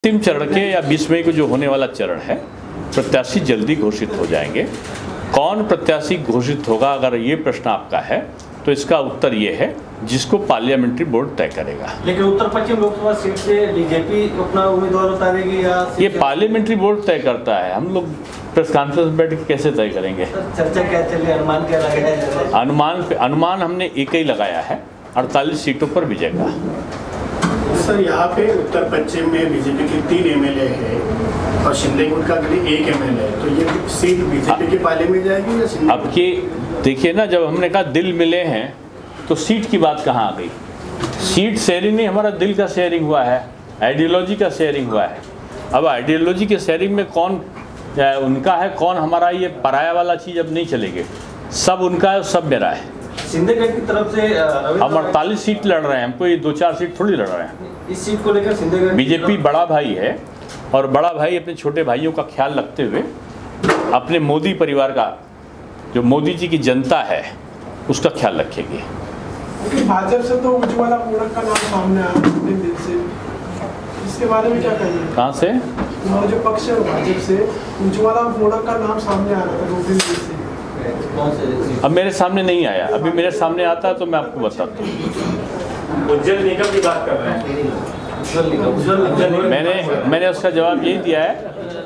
अंतिम चरण के या 20 मई को जो होने वाला चरण है, प्रत्याशी जल्दी घोषित हो जाएंगे। कौन प्रत्याशी घोषित होगा, अगर ये प्रश्न आपका है तो इसका उत्तर ये है जिसको पार्लियामेंट्री बोर्ड तय करेगा। लेकिन उत्तर पश्चिम लोकसभा सीट से बीजेपी अपना उम्मीदवार उतारेगी या ये पार्लियामेंट्री बोर्ड तय करता है। हम लोग प्रेस कॉन्फ्रेंस बैठ के कैसे तय करेंगे? चर्चा क्या चली, अनुमान क्या लगाया? अनुमान हमने एक ही लगाया है, 48 सीटों पर विजय का। सर, यहाँ पे उत्तर पश्चिम में बीजेपी के 3 एमएलए हैं और शिंदे गुट का 1 एमएलए है, तो ये सीट बीजेपी के पाले में जाएगी या शिंदे? अब की देखिए ना, जब हमने कहा दिल मिले हैं तो सीट की बात कहाँ आ गई? सीट शेयरिंग नहीं, हमारा दिल का शेयरिंग हुआ है, आइडियोलॉजी का शेयरिंग हुआ है। अब आइडियोलॉजी के शेयरिंग में कौन उनका है, कौन हमारा, ये पराया वाला चीज़ अब नहीं चलेगी। सब उनका है, सब मेरा है। सिंधेगढ़ की तरफ से हम 48 सीट लड़ रहे हैं, हम कोई 2-4 सीट थोड़ी लड़ रहे हैं। इस सीट को लेकर सिंधेगढ़ बीजेपी बड़ा भाई है और बड़ा भाई अपने छोटे भाइयों का ख्याल रखते हुए अपने मोदी परिवार का, जो मोदी जी की जनता है, उसका ख्याल रखेगी। भाजपा से तो उज्ज्वला मोड़क का नाम सामने आया दिन से, इसके बारे में क्या कहेंगे? कहाँ से? हमारा जो पक्ष है भाजपा से उज्ज्वला मोड़क का नाम सामने आ रहा था 2 दिन से। अब मेरे सामने नहीं आया, अभी मेरे सामने आता तो मैं आपको बताता हूँ। उज्जवल निगम की बात कर रहे हैं। मैंने उसका जवाब यही दिया है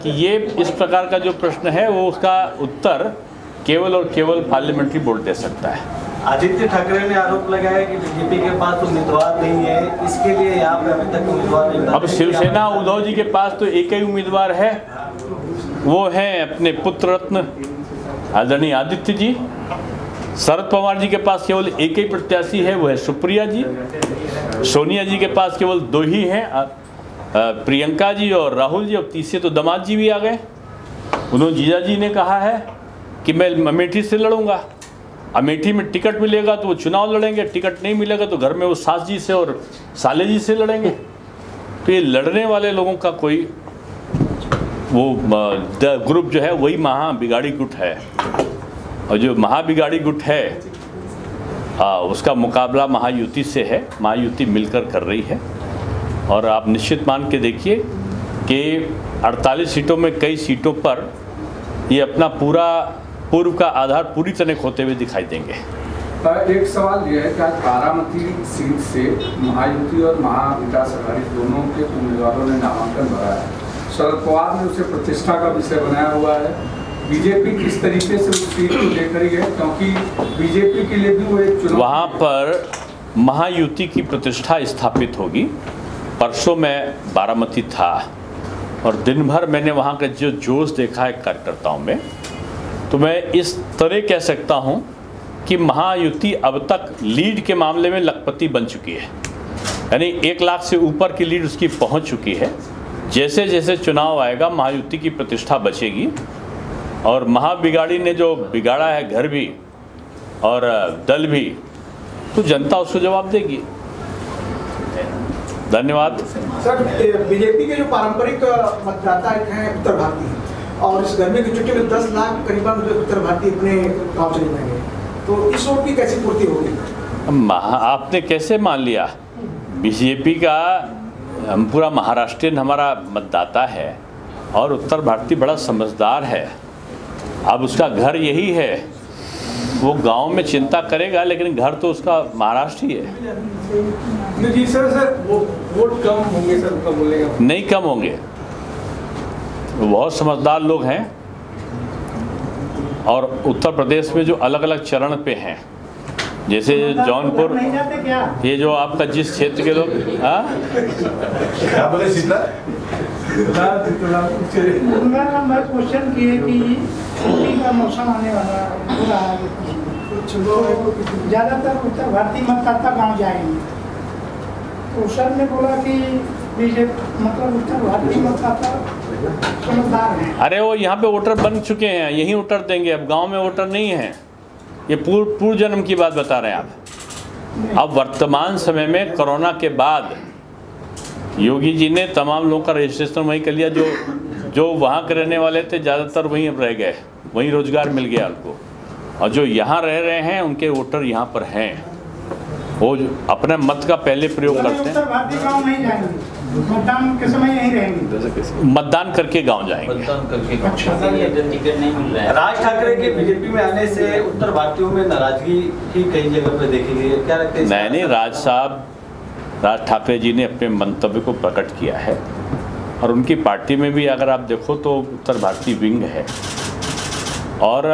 कि ये इस प्रकार का जो प्रश्न है वो उसका उत्तर केवल और केवल पार्लियामेंट्री बोर्ड दे सकता है। आदित्य ठाकरे ने आरोप लगाया कि बीजेपी के पास उम्मीदवार नहीं है, इसके लिए यहाँ पे अभी तक उम्मीदवार नहीं। अब शिवसेना उद्धव जी के पास तो एक ही उम्मीदवार है, वो है अपने पुत्र रत्न आदरणीय आदित्य जी। शरद पवार जी के पास केवल एक ही प्रत्याशी है, वो है सुप्रिया जी। सोनिया जी के पास केवल 2 ही हैं, प्रियंका जी और राहुल जी। और तीसरे तो दामाद जी भी आ गए। उन्होंने जीजा जी ने कहा है कि मैं अमेठी से लड़ूंगा। अमेठी में टिकट मिलेगा तो वो चुनाव लड़ेंगे, टिकट नहीं मिलेगा तो घर में वो सास जी से और साले जी से लड़ेंगे। तो ये लड़ने वाले लोगों का कोई वो ग्रुप जो है वही महाबिगाड़ी गुट है, और जो महाबिगाड़ी गुट है उसका मुकाबला महायुति से है। महायुति मिलकर कर रही है और आप निश्चित मान के देखिए कि 48 सीटों में कई सीटों पर ये अपना पूर्व का आधार पूरी तरह खोते हुए दिखाई देंगे। एक सवाल यह है कि आज बारामती सीट से महायुति और महाविकास अघाड़ी दोनों के उम्मीदवारों ने नामांकन भरा है। शरद पवार ने उसे प्रतिष्ठा का विषय बनाया हुआ है। बीजेपी किस तरीके से उस सीट को देख रही है, क्योंकि बीजेपी के लिए भी वो एक चुनाव, वहाँ पर महायुति की प्रतिष्ठा स्थापित होगी। परसों मैं बारामती था और दिन भर मैंने वहाँ का जो जोश देखा है कार्यकर्ताओं में, तो मैं इस तरह कह सकता हूँ कि महायुति अब तक लीड के मामले में लखपति बन चुकी है। यानी 1 लाख से ऊपर की लीड उसकी पहुँच चुकी है। जैसे जैसे चुनाव आएगा महायुति की प्रतिष्ठा बचेगी और महाबिगाड़ी ने जो बिगाड़ा है घर भी और दल भी, तो जनता उसको जवाब देगी। धन्यवाद। सर, बीजेपी के जो पारंपरिक मतदाता हैं उत्तर भारतीय, और इस गर्मी की छुट्टी में 10 लाख करीबन उत्तर भारतीय अपने गाँव चले जाएंगे, तो इस वोट की कैसी पूर्ति होगी? आपने कैसे मान लिया? बीजेपी का पूरा महाराष्ट्रियन हमारा मतदाता है और उत्तर भारतीय बड़ा समझदार है। अब उसका घर यही है, वो गांव में चिंता करेगा लेकिन घर तो उसका महाराष्ट्र ही है। जी सर, वोट कम होंगे सर, कम बोलेगा? नहीं कम होंगे, बहुत समझदार लोग हैं। और उत्तर प्रदेश में जो अलग अलग चरण पे हैं, जैसे जौनपुर, ये जो आपका जिस क्षेत्र के लोग, क्या बोले सीता? मैं क्वेश्चन किए कि छुट्टी का मौसम आने वाला हो रहा है, ज़्यादातर उत्तर भारतीय मतदाता गांव जाएंगे, तो सर ने बोला कि बीजेपी मतलब उत्तर भारतीय मतदाता समझदार हैं। अरे वो यहाँ पे वोटर बन चुके हैं, यहीं वोटर देंगे। अब गांव में वोटर नहीं है। ये पूर्व जन्म की बात बता रहे हैं आप। अब वर्तमान समय में कोरोना के बाद योगी जी ने तमाम लोगों का रजिस्ट्रेशन वहीं कर लिया। जो वहाँ के रहने वाले थे ज़्यादातर वहीं अब रह गए, वहीं रोजगार मिल गया उनको। और जो यहाँ रह रहे हैं उनके वोटर यहाँ पर हैं, वो अपने मत का पहले प्रयोग करते हैं। मतदान के समय यहीं रहेंगे? मतदान करके गांव जाएंगे। मतदान करके अच्छा। टिकट नहीं मिल रहा है। राज ठाकरे के बीजेपी में आने से उत्तर भारतीयों में नाराजगी ही कई जगह पे देखी गई है, क्या लगता है? नहीं, राज ठाकरे जी ने अपने मंतव्य को प्रकट किया है और उनकी पार्टी में भी अगर आप देखो तो उत्तर भारतीय विंग है और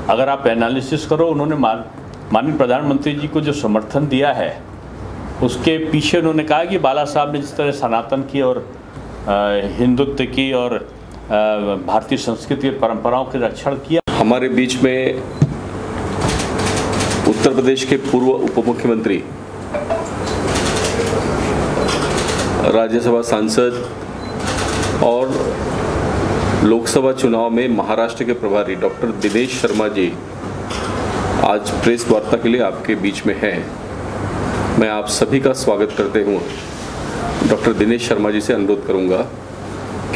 अगर आप एनालिसिस करो उन्होंने माननीय प्रधानमंत्री जी को जो समर्थन दिया है उसके पीछे उन्होंने कहा कि बाला साहब ने जिस तरह सनातन की और हिंदुत्व की और भारतीय संस्कृति और परंपराओं के रक्षण किया। हमारे बीच में उत्तर प्रदेश के पूर्व उप मुख्यमंत्री, राज्यसभा सांसद और लोकसभा चुनाव में महाराष्ट्र के प्रभारी डॉक्टर दिनेश शर्मा जी आज प्रेस वार्ता के लिए आपके बीच में हैं। मैं आप सभी का स्वागत करते हुए डॉक्टर दिनेश शर्मा जी से अनुरोध करूंगा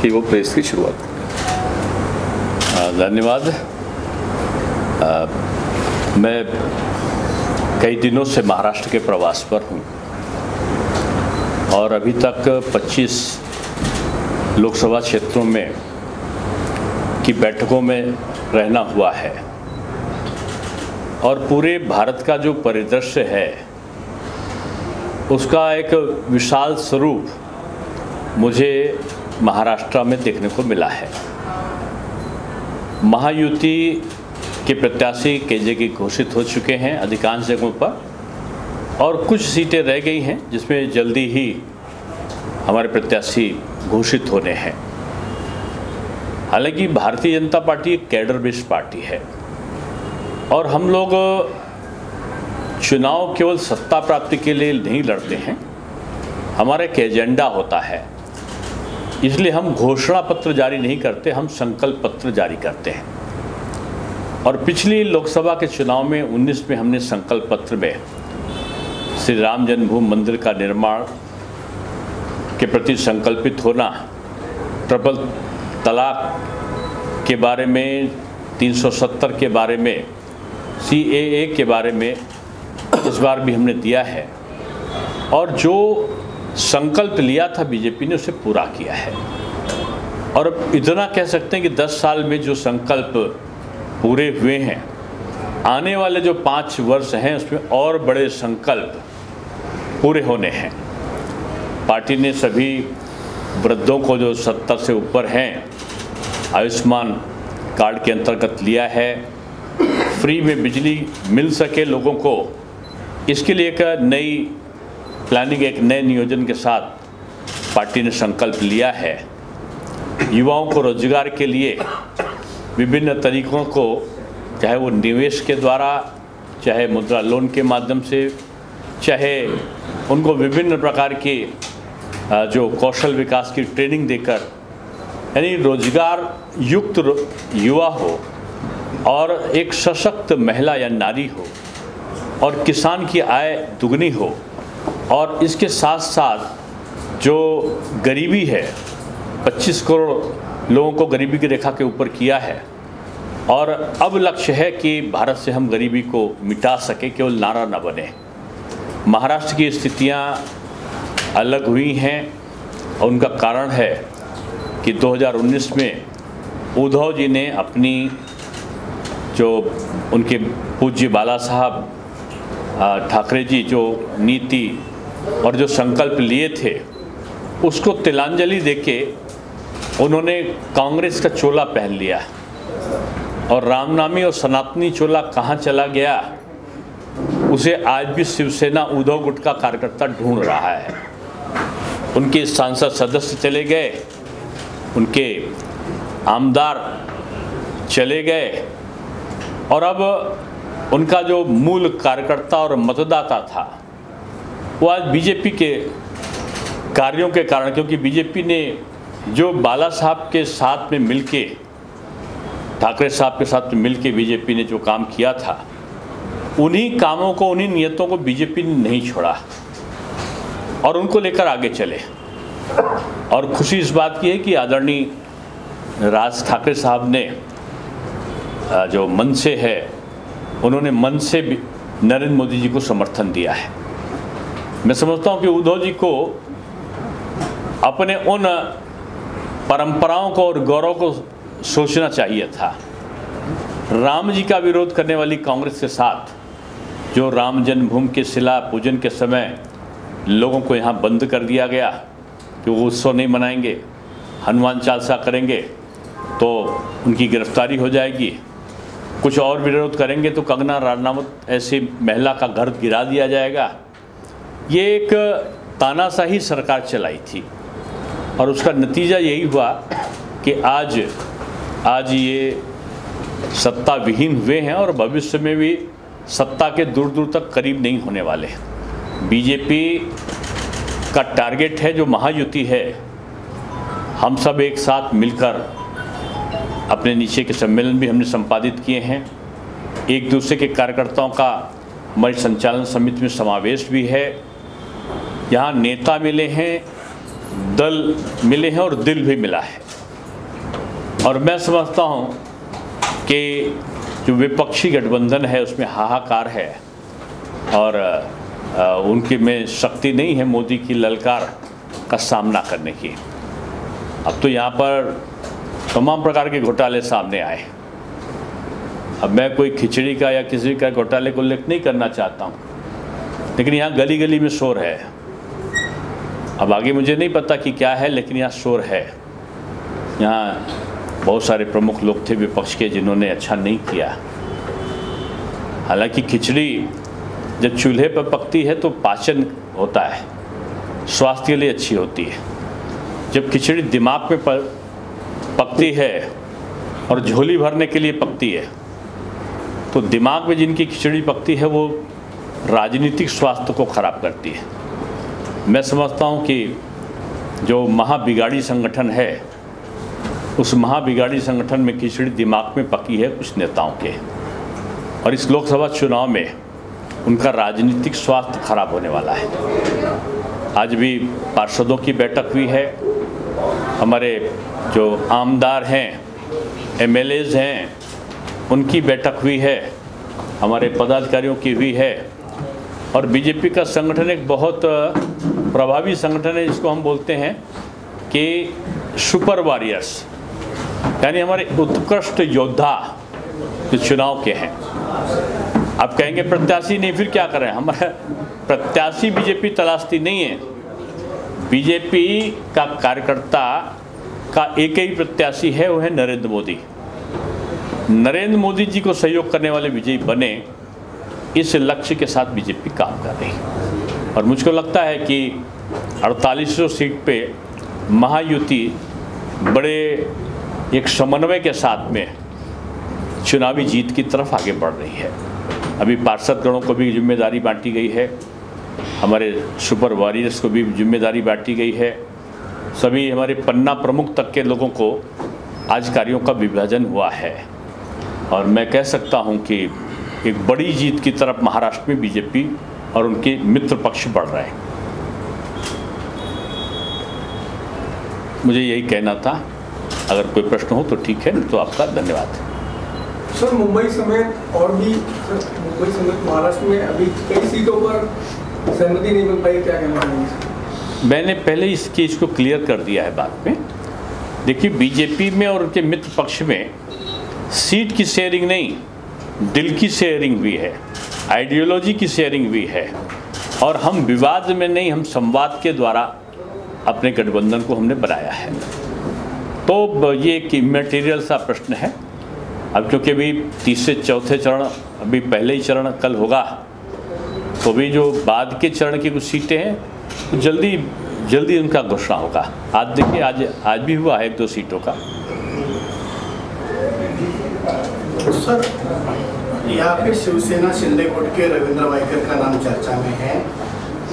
कि वो प्रेस की शुरुआत करें। धन्यवाद। मैं कई दिनों से महाराष्ट्र के प्रवास पर हूँ और अभी तक 25 लोकसभा क्षेत्रों में की बैठकों में रहना हुआ है और पूरे भारत का जो परिदृश्य है उसका एक विशाल स्वरूप मुझे महाराष्ट्र में देखने को मिला है। महायुति के प्रत्याशी केजे की घोषित हो चुके हैं अधिकांश जगहों पर और कुछ सीटें रह गई हैं जिसमें जल्दी ही हमारे प्रत्याशी घोषित होने हैं। हालांकि भारतीय जनता पार्टी एक कैडर बेस्ड पार्टी है और हम लोग चुनाव केवल सत्ता प्राप्ति के लिए नहीं लड़ते हैं, हमारा एक एजेंडा होता है। इसलिए हम घोषणा पत्र जारी नहीं करते, हम संकल्प पत्र जारी करते हैं। और पिछली लोकसभा के चुनाव में 19 में हमने संकल्प पत्र में श्री राम जन्मभूमि मंदिर का निर्माण के प्रति संकल्पित होना, ट्रिपल तलाक के बारे में, 370 के बारे में, CAA के बारे में इस बार भी हमने दिया है और जो संकल्प लिया था बीजेपी ने उसे पूरा किया है। और अब इतना कह सकते हैं कि 10 साल में जो संकल्प पूरे हुए हैं, आने वाले जो 5 वर्ष हैं उसमें और बड़े संकल्प पूरे होने हैं। पार्टी ने सभी वृद्धों को जो 70 से ऊपर हैं आयुष्मान कार्ड के अंतर्गत लिया है, फ्री में बिजली मिल सके लोगों को, इसके लिए एक नई प्लानिंग, एक नए नियोजन के साथ पार्टी ने संकल्प लिया है। युवाओं को रोजगार के लिए विभिन्न तरीकों को, चाहे वो निवेश के द्वारा, चाहे मुद्रा लोन के माध्यम से, चाहे उनको विभिन्न प्रकार के जो कौशल विकास की ट्रेनिंग देकर, यानी रोजगार युक्त युवा हो और एक सशक्त महिला या नारी हो और किसान की आय दुगनी हो और इसके साथ साथ जो गरीबी है, 25 करोड़ लोगों को गरीबी की रेखा के ऊपर किया है और अब लक्ष्य है कि भारत से हम गरीबी को मिटा सके, केवल नारा न बने। महाराष्ट्र की स्थितियां अलग हुई हैं और उनका कारण है कि 2019 में उद्धव जी ने अपनी जो उनके पूज्य बाला साहब ठाकरे जी जो नीति और जो संकल्प लिए थे उसको तिलांजलि देके उन्होंने कांग्रेस का चोला पहन लिया और रामनामी और सनातनी चोला कहाँ चला गया उसे आज भी शिवसेना उद्धव गुट का कार्यकर्ता ढूंढ रहा है। उनके सांसद सदस्य चले गए, उनके आमदार चले गए और अब उनका जो मूल कार्यकर्ता और मतदाता था वो आज बीजेपी के कार्यों के कारण, क्योंकि बीजेपी ने जो बाला साहब के साथ में मिलके, ठाकरे साहब के साथ में मिलके बीजेपी ने जो काम किया था, उन्हीं कामों को, उन्हीं नियतों को बीजेपी ने नहीं छोड़ा और उनको लेकर आगे चले। और खुशी इस बात की है कि आदरणीय राज ठाकरे साहब ने जो मन से है, उन्होंने मन से भी नरेंद्र मोदी जी को समर्थन दिया है। मैं समझता हूं कि उद्धव जी को अपने उन परंपराओं को और गौरव को सोचना चाहिए था। राम जी का विरोध करने वाली कांग्रेस के साथ जो राम जन्मभूमि के शिला पूजन के समय लोगों को यहाँ बंद कर दिया गया कि वो उत्सव नहीं मनाएंगे, हनुमान चालीसा करेंगे तो उनकी गिरफ्तारी हो जाएगी, कुछ और विरोध करेंगे तो कंगना रनावत ऐसी महिला का घर गिरा दिया जाएगा। ये एक तानाशाही सरकार चलाई थी और उसका नतीजा यही हुआ कि आज ये सत्ता विहीन हुए हैं और भविष्य में भी सत्ता के दूर दूर तक करीब नहीं होने वाले। बीजेपी का टारगेट है जो महायुति है, हम सब एक साथ मिलकर अपने नीचे के सम्मेलन भी हमने संपादित किए हैं, एक दूसरे के कार्यकर्ताओं का हमारी संचालन समिति में समावेश भी है। यहाँ नेता मिले हैं, दल मिले हैं और दिल भी मिला है। और मैं समझता हूँ कि जो विपक्षी गठबंधन है उसमें हाहाकार है और उनके में शक्ति नहीं है मोदी की ललकार का सामना करने की। अब तो यहाँ पर तमाम प्रकार के घोटाले सामने आए। अब मैं कोई खिचड़ी का या किसी का घोटाले को उल्लेख नहीं करना चाहता हूँ, लेकिन यहाँ गली गली में शोर है। अब आगे मुझे नहीं पता कि क्या है, लेकिन यहाँ शोर है। यहाँ बहुत सारे प्रमुख लोग थे विपक्ष के जिन्होंने अच्छा नहीं किया। हालांकि खिचड़ी जब चूल्हे पर पकती है तो पाचन होता है, स्वास्थ्य के लिए अच्छी होती है। जब खिचड़ी दिमाग में पकती है और झोली भरने के लिए पकती है, तो दिमाग में जिनकी खिचड़ी पकती है वो राजनीतिक स्वास्थ्य को खराब करती है। मैं समझता हूँ कि जो महाबिगाड़ी संगठन है, उस महाबिगाड़ी संगठन में खिचड़ी दिमाग में पकी है कुछ नेताओं के, और इस लोकसभा चुनाव में उनका राजनीतिक स्वास्थ्य खराब होने वाला है। आज भी पार्षदों की बैठक हुई है, हमारे जो आमदार हैं, एमएलएज हैं, उनकी बैठक हुई है, हमारे पदाधिकारियों की हुई है। और बीजेपी का संगठन एक बहुत प्रभावी संगठन है, जिसको हम बोलते हैं कि सुपर वॉरियर्स, यानी हमारे उत्कृष्ट योद्धा जो चुनाव के हैं। आप कहेंगे प्रत्याशी नहीं, फिर क्या करें? हमारा प्रत्याशी बीजेपी तलाशती नहीं है। बीजेपी का कार्यकर्ता का एक ही प्रत्याशी है, वो है नरेंद्र मोदी। नरेंद्र मोदी जी को सहयोग करने वाले विजयी बने, इस लक्ष्य के साथ बीजेपी काम कर रही। और मुझको लगता है कि 4800 सीट पे महायुति बड़े एक समन्वय के साथ में चुनावी जीत की तरफ आगे बढ़ रही है। अभी पार्षद गणों को भी जिम्मेदारी बांटी गई है, हमारे सुपर वॉरियर्स को भी जिम्मेदारी बांटी गई है। सभी हमारे पन्ना प्रमुख तक के लोगों को आज कार्यों का विभाजन हुआ है, और मैं कह सकता हूं कि एक बड़ी जीत की तरफ महाराष्ट्र में बीजेपी और उनके मित्र पक्ष बढ़ रहे हैं। मुझे यही कहना था। अगर कोई प्रश्न हो तो ठीक है, तो आपका धन्यवाद। सर, मुंबई समेत और भी मुंबई समेत महाराष्ट्र में अभी कई सीटों पर सहमति नहीं बन पाई, क्या कहना है? मैंने पहले इस चीज़ को क्लियर कर दिया है बात में। देखिए, बीजेपी में और उनके मित्र पक्ष में सीट की शेयरिंग नहीं, दिल की शेयरिंग भी है, आइडियोलॉजी की शेयरिंग भी है। और हम विवाद में नहीं, हम संवाद के द्वारा अपने गठबंधन को हमने बनाया है। तो ये एक इमैटेरियल सा प्रश्न है। अब क्योंकि अभी तीसरे चौथे चरण, अभी पहले ही चरण कल होगा, तो भी जो बाद के चरण की कुछ सीटें हैं तो जल्दी उनका घोषणा होगा। आज देखिए, आज भी हुआ है 1-2 सीटों का। सर, यहाँ पे शिवसेना शिंदे गुट के रविंद्र वायकर का नाम चर्चा में है,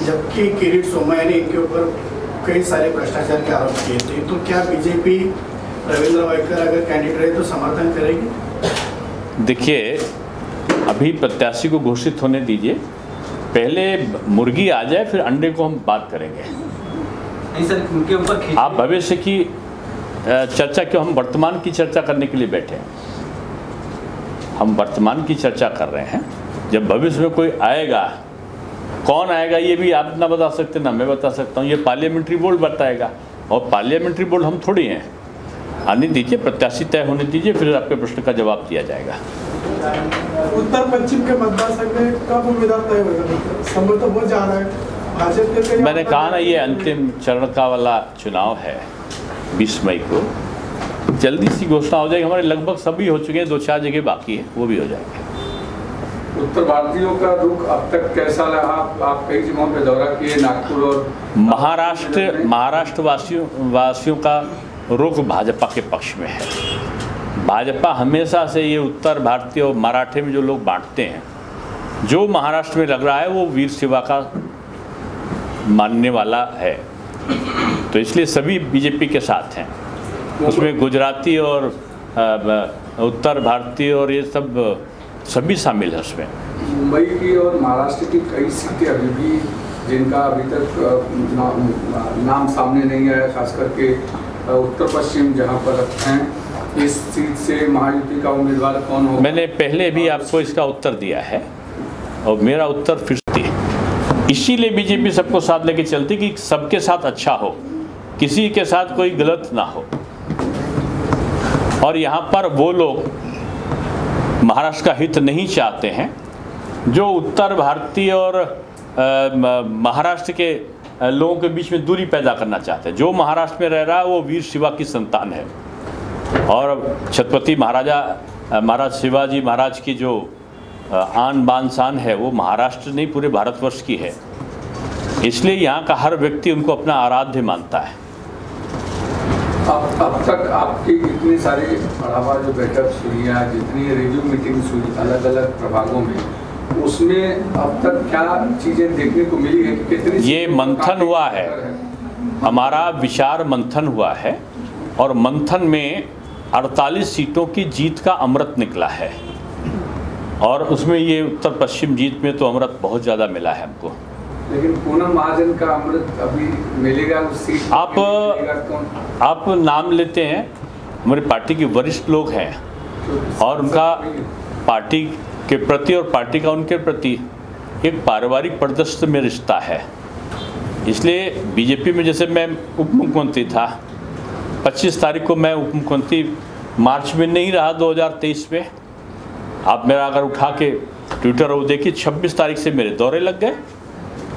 जबकि किरीट सोमय्या ने इनके ऊपर कई सारे भ्रष्टाचार के आरोप किए थे। तो क्या बीजेपी रविंद्र वायकर अगर कैंडिडेट रहे तो समर्थन करेगी? देखिए, अभी प्रत्याशी को घोषित होने दीजिए, पहले मुर्गी आ जाए फिर अंडे को हम बात करेंगे। नहीं सर, उनके ऊपर आप भविष्य की चर्चा क्यों? हम वर्तमान की चर्चा करने के लिए बैठे हैं। हम वर्तमान की चर्चा कर रहे हैं। जब भविष्य में कोई आएगा, कौन आएगा ये भी आप ना बता सकते ना मैं बता सकता हूँ, ये पार्लियामेंट्री बोर्ड बताएगा। और पार्लियामेंट्री बोर्ड हम थोड़ी हैं। आने दीजिए, प्रत्याशी तय होने दीजिए, फिर आपके प्रश्न का जवाब दिया जाएगा। उत्तर पश्चिम के मतदार संघ में कब उम्मीदवार तय होगा? समय तो बहुत जा रहा है। भाजपा के मैंने कहा ना, ये अंतिम चरण का वाला चुनाव है 20 मई को, जल्दी सी घोषणा हो जाएगी। हमारे लगभग सभी हो चुके हैं, 2-4 जगह बाकी है, वो भी हो जाएंगे। उत्तर भारतीयों का रुख अब तक कैसा रहा? आप कई जगहों पे दौरा किए, नागपुर और महाराष्ट्र वासियों का रुख भाजपा के पक्ष में है। भाजपा हमेशा से ये उत्तर भारतीय और मराठे में जो लोग बांटते हैं, जो महाराष्ट्र में लग रहा है वो वीर शिवा का मानने वाला है, तो इसलिए सभी बीजेपी के साथ हैं। उसमें गुजराती और उत्तर भारतीय और ये सब सभी शामिल है उसमें। मुंबई की और महाराष्ट्र की कई सीटें अभी भी, जिनका अभी तक नाम सामने नहीं आया, खास करके उत्तर पश्चिम जहां पर हैं, इस सीट से महायुति का उम्मीदवार कौन होगा? मैंने पहले भी आपको इसका उत्तर दिया है और मेरा उत्तर फिर से, इसीलिए बीजेपी सबको साथ लेके चलती कि सबके साथ अच्छा हो, किसी के साथ कोई गलत ना हो। और यहाँ पर वो लोग महाराष्ट्र का हित नहीं चाहते हैं जो उत्तर भारतीय और महाराष्ट्र के लोगों के बीच में दूरी पैदा करना चाहते हैं। जो महाराष्ट्र में रह रहा है वो वीर शिवा की संतान है, और छत्रपति महाराज शिवाजी महाराज की जो आन बान शान है वो महाराष्ट्र नहीं पूरे भारतवर्ष की है। इसलिए यहाँ का हर व्यक्ति उनको अपना आराध्य मानता है। अब तक आपकी इतनी सारी बढ़ावा जो बैठक हुई है, जितनी रिव्यू मीटिंग्स हुई अलग अलग प्रभागों में, उसमें अब तक क्या चीज़ें देखने को मिली है कि कितनी ये मंथन हुआ है, हमारा विचार मंथन हुआ है और मंथन में 48 सीटों की जीत का अमृत निकला है, और उसमें ये उत्तर पश्चिम जीत में तो अमृत बहुत ज़्यादा मिला है हमको। लेकिन पूनम महाजन का अमृत अभी मिलेगा उस सीट? आप नाम लेते हैं, हमारी पार्टी के वरिष्ठ लोग हैं और उनका पार्टी के प्रति और पार्टी का उनके प्रति एक पारिवारिक परिदृश्य में रिश्ता है। इसलिए बीजेपी में जैसे मैं उप मुख्यमंत्री था, 25 तारीख को मैं उप मुख्यमंत्री मार्च में नहीं रहा 2023 में। आप मेरा अगर उठा के ट्विटर वो देखिए, 26 तारीख से मेरे दौरे लग गए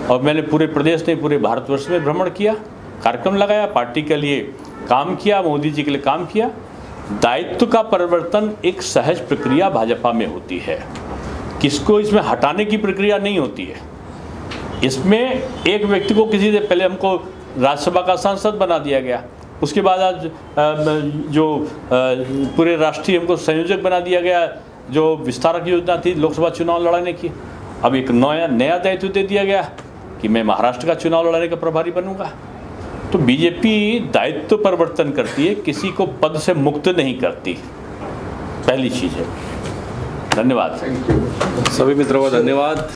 और मैंने पूरे प्रदेश नहीं पूरे भारतवर्ष में भ्रमण किया, कार्यक्रम लगाया, पार्टी के लिए काम किया, मोदी जी के लिए काम किया। दायित्व का परिवर्तन एक सहज प्रक्रिया भाजपा में होती है, किसको इसमें हटाने की प्रक्रिया नहीं होती है। इसमें एक व्यक्ति को किसी से पहले हमको राज्यसभा का सांसद बना दिया गया, उसके बाद आज जो पूरे राष्ट्रीय हमको संयोजक बना दिया गया, जो विस्तारक योजना थी लोकसभा चुनाव लड़ाने की, अब एक नया दायित्व दे दिया गया कि मैं महाराष्ट्र का चुनाव लड़ाने का प्रभारी बनूंगा। तो बीजेपी दायित्व परिवर्तन करती है, किसी को पद से मुक्त नहीं करती, पहली चीज़ है। धन्यवाद। सभी मित्रों का धन्यवाद।